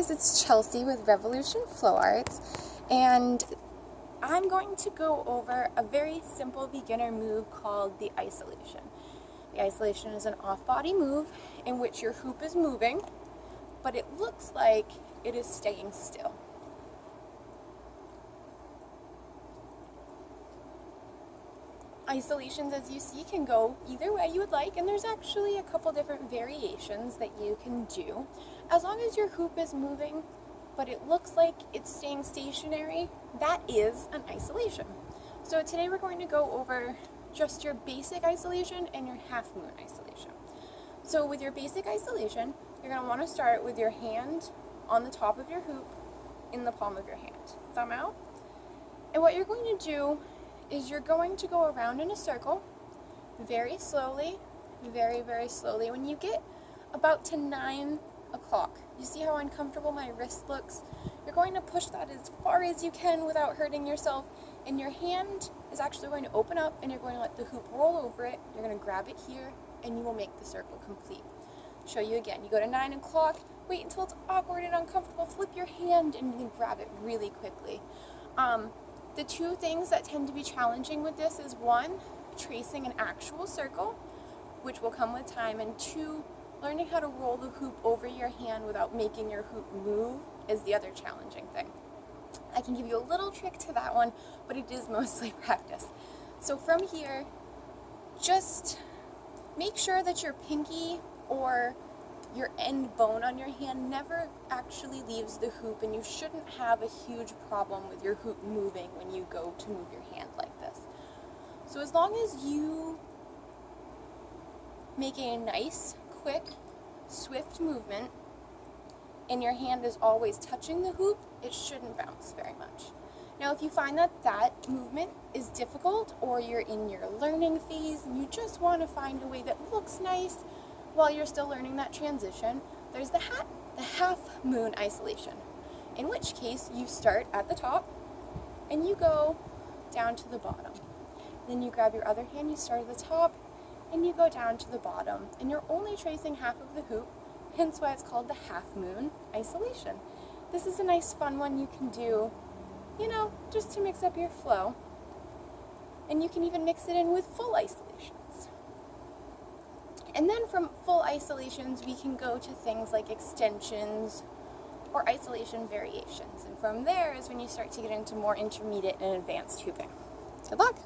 guys, it's Chelsea with Revolution Flow Arts, and I'm going to go over a very simple beginner move called the isolation. The isolation is an off-body move in which your hoop is moving, but it looks like it is staying still. Isolations, as you see, can go either way you would like, and there's actually a couple different variations that you can do. As long as your hoop is moving, but it looks like it's staying stationary, that is an isolation. So today we're going to go over just your basic isolation and your half moon isolation. So with your basic isolation, you're going to want to start with your hand on the top of your hoop in the palm of your hand. Thumb out. And what you're going to do is you're going to go around in a circle very slowly, very, very slowly. When you get about to 9 o'clock, you see how uncomfortable my wrist looks? You're going to push that as far as you can without hurting yourself, and your hand is actually going to open up and you're going to let the hoop roll over it. You're going to grab it here and you will make the circle complete. Show you again. You go to 9 o'clock, wait until it's awkward and uncomfortable, flip your hand and you can grab it really quickly. The two things that tend to be challenging with this is one, tracing an actual circle, which will come with time, and two, learning how to roll the hoop over your hand without making your hoop move is the other challenging thing. I can give you a little trick to that one, but it is mostly practice. So from here, just make sure that your pinky or your end bone on your hand never actually leaves the hoop, and you shouldn't have a huge problem with your hoop moving when you go to move your hand like this. So as long as you make a nice, quick, swift movement and your hand is always touching the hoop, it shouldn't bounce very much. Now if you find that that movement is difficult, or you're in your learning phase and you just want to find a way that looks nice while you're still learning that transition, there's the half moon isolation, in which case you start at the top and you go down to the bottom. Then you grab your other hand, you start at the top and you go down to the bottom, and you're only tracing half of the hoop, hence why it's called the half moon isolation. This is a nice fun one you can do, just to mix up your flow, and you can even mix it in with full isolations. And then from full isolations, we can go to things like extensions or isolation variations. And from there is when you start to get into more intermediate and advanced hooping. Good luck!